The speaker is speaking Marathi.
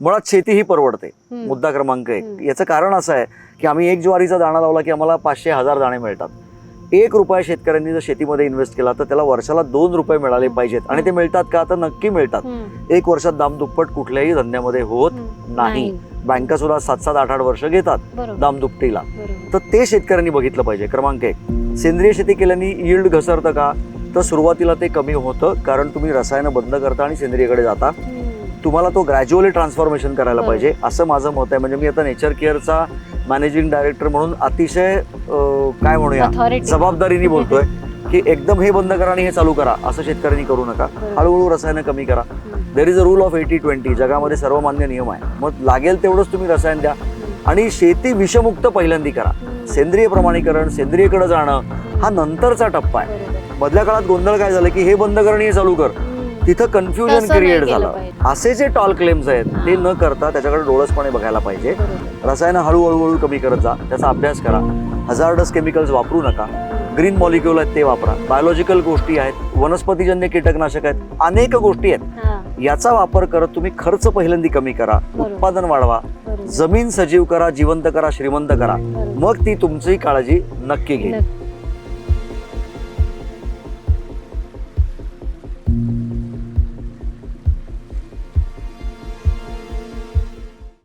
मुळात शेती ही परवडते. मुद्दा क्रमांक 1. याचं कारण असं आहे की आम्ही एक ज्वारीचा दाणा लावला की आम्हाला 500-1000 दाणे मिळतात. 1 रुपया शेतकऱ्यांनी जर शेतीमध्ये इन्व्हेस्ट केला तर त्याला वर्षाला 2 रुपये मिळाले पाहिजेत. आणि ते मिळतात का? तर नक्की मिळतात. 1 वर्षात दामदुप्पट कुठल्याही धंद्यामध्ये होत नाही. बँका सुद्धा 7-7, 8-8 वर्ष घेतात दामदुपटीला. तर ते शेतकऱ्यांनी बघितलं पाहिजे. क्रमांक 1. सेंद्रिय शेती केल्याने यील्ड घसरतं का? तर सुरुवातीला ते कमी होतं, कारण तुम्ही रसायनं बंद करता आणि सेंद्रियकडे जाता. तुम्हाला तो ग्रॅज्युअली ट्रान्सफॉर्मेशन करायला पाहिजे, असं माझं मत आहे. म्हणजे मी आता नेचर केअरचा मॅनेजिंग डायरेक्टर म्हणून अतिशय काय म्हणूया जबाबदारीने बोलतोय की एकदम हे बंद करा आणि हे चालू करा असं शेतकऱ्यांनी करू नका. हळूहळू रसायनं कमी करा. There is a rule of 80-20. जगामध्ये सर्वमान्य नियम आहे. मग लागेल तेवढंच तुम्ही रसायन द्या आणि शेती विषमुक्त पहिल्यांदी करा. सेंद्रिय प्रमाणीकरण, सेंद्रियकडे जाणं हा नंतरचा टप्पा आहे. मधल्या काळात गोंधळ काय झालं की हे बंद कर आणि हे चालू कर, तिथं कन्फ्युजन क्रिएट झालं. असे जे टॉल क्लेम्स आहेत ते न करता त्याच्याकडे डोळसपणे बघायला पाहिजे. रसायनं हळूहळू कमी करत जा, त्याचा अभ्यास करा. हजार्डस केमिकल्स वापरू नका. ग्रीन मॉलिक्युल आहेत ते वापरा. बायोलॉजिकल गोष्टी आहेत, वनस्पतीजन्य कीटकनाशक आहेत, अनेक गोष्टी आहेत. याचा वापर करत तुम्ही खर्च पहिल्यांदा कमी करा, उत्पादन वाढवा, जमीन सजीव करा, जिवंत करा, श्रीमंत करा. मग ती तुमची काळजी नक्की घेईल.